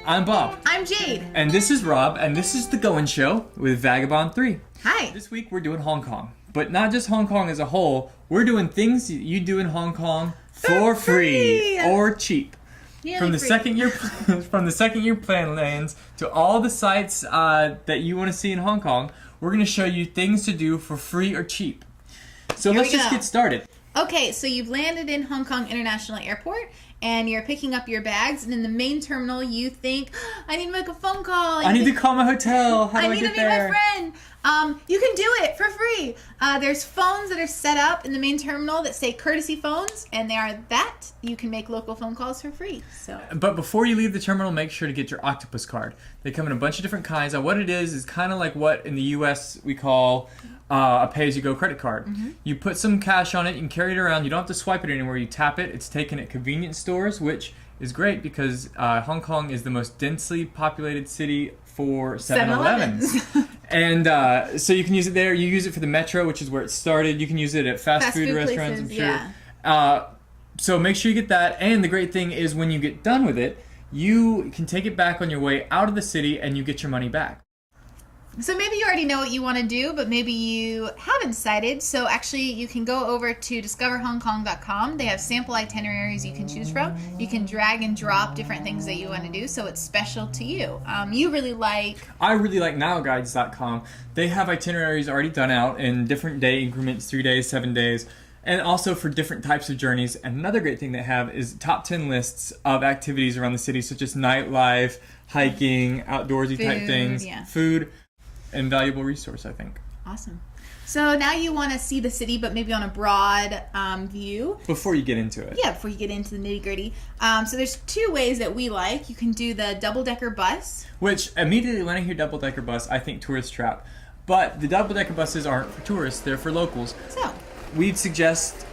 I'm Bob. I'm Jade. And this is Rob, and this is the Goin Show with Vagabond 3. Hi. This week we're doing Hong Kong. But not just Hong Kong as a whole, we're doing things you do in Hong Kong for free or cheap. From the second year plan lands to all the sites that you want to see in Hong Kong, we're going to show you things to do for free or cheap. So let's just get started. Okay, so you've landed in Hong Kong International Airport and you're picking up your bags, and in the main terminal you think, I need to make a phone call. I need to call my hotel. How do I get there? I need to meet my friend. You can do it for free. There's phones that are set up in the main terminal that say courtesy phones, and they are that. You can make local phone calls for free. So. But before you leave the terminal, make sure to get your octopus card. They come in a bunch of different kinds. Now, what it is kind of like what in the U.S. we call a pay-as-you-go credit card. Mm-hmm. You put some cash on it, you can carry it around. You don't have to swipe it anywhere. You tap it. It's taken at convenience stores, which is great because Hong Kong is the most densely populated city for 7-Elevens. And so you can use it there. You use it for the metro, which is where it started. You can use it at fast food restaurants, places, I'm sure. So make sure you get that. And the great thing is when you get done with it, you can take it back on your way out of the city and you get your money back. So maybe you already know what you want to do, but maybe you haven't decided. So actually, you can go over to discoverhongkong.com. They have sample itineraries you can choose from. You can drag and drop different things that you want to do, so it's special to you. I really like nowguides.com. They have itineraries already done out in different day increments, 3 days, 7 days, and also for different types of journeys. And another great thing they have is top 10 lists of activities around the city, such as nightlife, hiking, outdoorsy type things, food. Invaluable resource, I think. Awesome. So now you want to see the city, but maybe on a broad view. Before you get into it. Yeah, before you get into the nitty-gritty. So there's two ways that we like. You can do the double-decker bus. Which, immediately when I hear double-decker bus, I think tourist trap. But the double-decker buses aren't for tourists, they're for locals. So we'd suggest,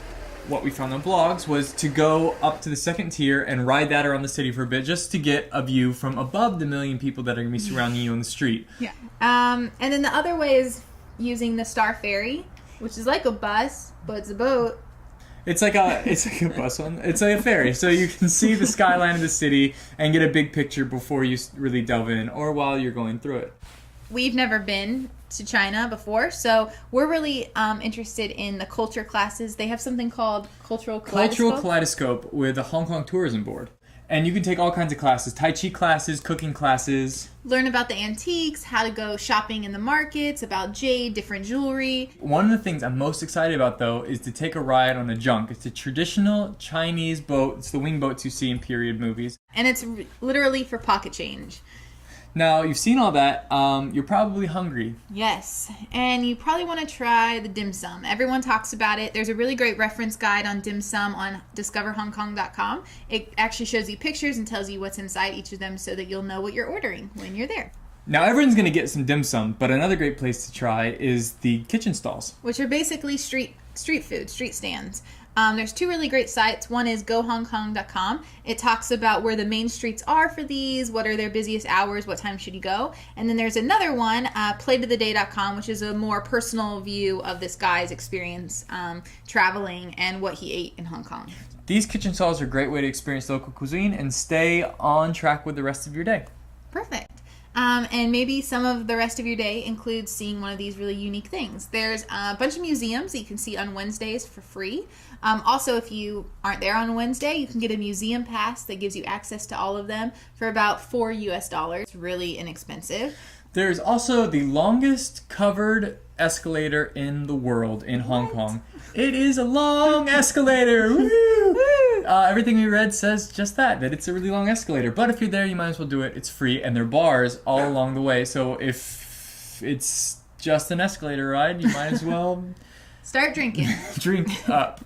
what we found on blogs, was to go up to the second tier and ride that around the city for a bit, just to get a view from above the million people that are going to be surrounding you on the street. Yeah. And then the other way is using the Star Ferry, which is like a bus, but it's a boat. It's like a bus one. It's like a ferry, so you can see the skyline of the city and get a big picture before you really delve in, or while you're going through it. We've never been to China before, so we're really interested in the culture classes. They have something called Cultural Kaleidoscope with the Hong Kong Tourism Board. And you can take all kinds of classes, Tai Chi classes, cooking classes. Learn about the antiques, how to go shopping in the markets, about jade, different jewelry. One of the things I'm most excited about, though, is to take a ride on a junk. It's a traditional Chinese boat. It's the wing boats you see in period movies. And it's literally for pocket change. Now, you've seen all that. You're probably hungry. Yes, and you probably want to try the dim sum. Everyone talks about it. There's a really great reference guide on dim sum on discoverhongkong.com. It actually shows you pictures and tells you what's inside each of them so that you'll know what you're ordering when you're there. Now, everyone's going to get some dim sum, but another great place to try is the kitchen stalls. Which are basically street food, street stands. There's two really great sites. One is gohongkong.com. It talks about where the main streets are for these, what are their busiest hours, what time should you go. And then there's another one, playtotheday.com, which is a more personal view of this guy's experience traveling and what he ate in Hong Kong. These kitchen stalls are a great way to experience local cuisine and stay on track with the rest of your day. Perfect. And maybe some of the rest of your day includes seeing one of these really unique things. There's a bunch of museums that you can see on Wednesdays for free. Also, if you aren't there on Wednesday, you can get a museum pass that gives you access to all of them for about $4. It's really inexpensive. There's also the longest covered escalator in the world in Hong Kong. It is a long escalator. Woo! Everything we read says just that it's a really long escalator. But if you're there, you might as well do it. It's free, and there are bars all along the way. So if it's just an escalator ride, you might as well start drinking. Drink up.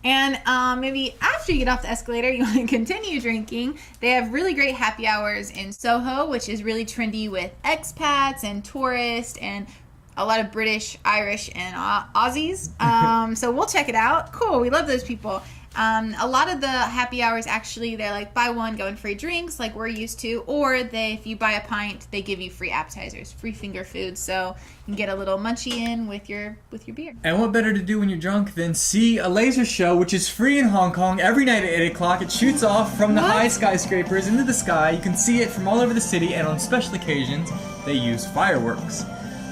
And maybe after you get off the escalator, you want to continue drinking. They have really great happy hours in Soho, which is really trendy with expats and tourists and a lot of British, Irish, and Aussies. So we'll check it out. Cool. We love those people. A lot of the happy hours, actually, they're like buy one, go in free drinks like we're used to, or if you buy a pint, they give you free appetizers, free finger food, so you can get a little munchie in with your beer. And what better to do when you're drunk than see a laser show, which is free in Hong Kong every night at 8 o'clock. It shoots off from the high skyscrapers into the sky. You can see it from all over the city, and on special occasions, they use fireworks.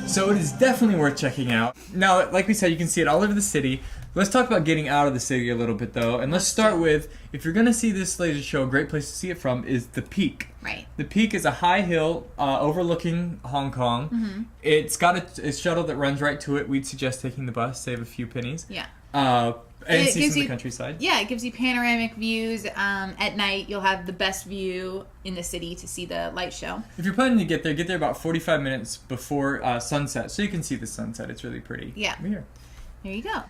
So it is definitely worth checking out. Now, like we said, you can see it all over the city. Let's talk about getting out of the city a little bit, though. And let's start with, if you're going to see this laser show, a great place to see it from is the Peak. Right. The Peak is a high hill overlooking Hong Kong. Mm-hmm. It's got a shuttle that runs right to it. We'd suggest taking the bus, save a few pennies. Yeah. And see some of the countryside. Yeah, it gives you panoramic views. At night, you'll have the best view in the city to see the light show. If you're planning to get there about 45 minutes before sunset, so you can see the sunset. It's really pretty. Yeah. Here. There you go.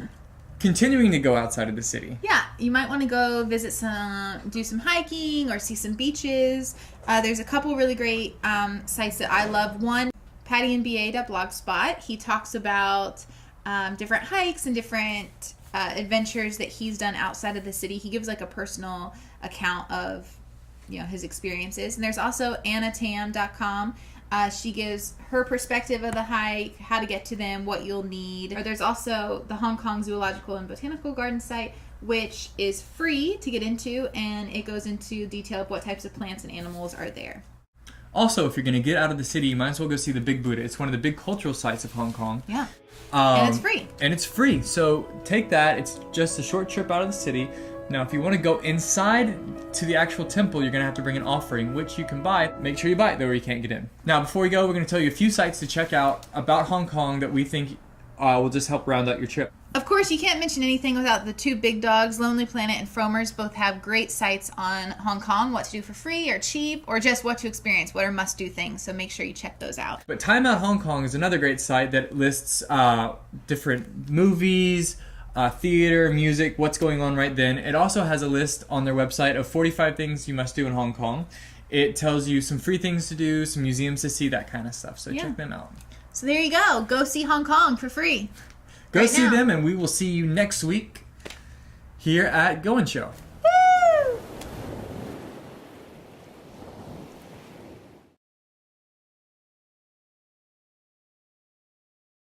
Continuing to go outside of the city. Yeah, you might want to go do some hiking or see some beaches. There's a couple really great sites that I love. One, pattyandba.blogspot. He talks about different hikes and different adventures that he's done outside of the city. He gives like a personal account of his experiences. And there's also annatam.com. She gives her perspective of the hike, how to get to them, what you'll need. Or there's also the Hong Kong Zoological and Botanical Garden site, which is free to get into, and it goes into detail of what types of plants and animals are there. Also, if you're going to get out of the city, you might as well go see the Big Buddha. It's one of the big cultural sites of Hong Kong. Yeah. And it's free. And it's free. So take that. It's just a short trip out of the city. Now, if you want to go inside to the actual temple, you're going to have to bring an offering, which you can buy. Make sure you buy it, though, or you can't get in. Now, before we go, we're going to tell you a few sites to check out about Hong Kong that we think will just help round out your trip. Of course, you can't mention anything without the two big dogs. Lonely Planet and Fromers both have great sites on Hong Kong, what to do for free or cheap, or just what to experience, what are must-do things. So make sure you check those out. But Time Out Hong Kong is another great site that lists different movies, theater, music, what's going on right then. It also has a list on their website of 45 things you must do in Hong Kong. It tells you some free things to do, some museums to see, that kind of stuff. So check them out. So there you go. Go see Hong Kong for free. Go see them, and we will see you next week here at Goin Show.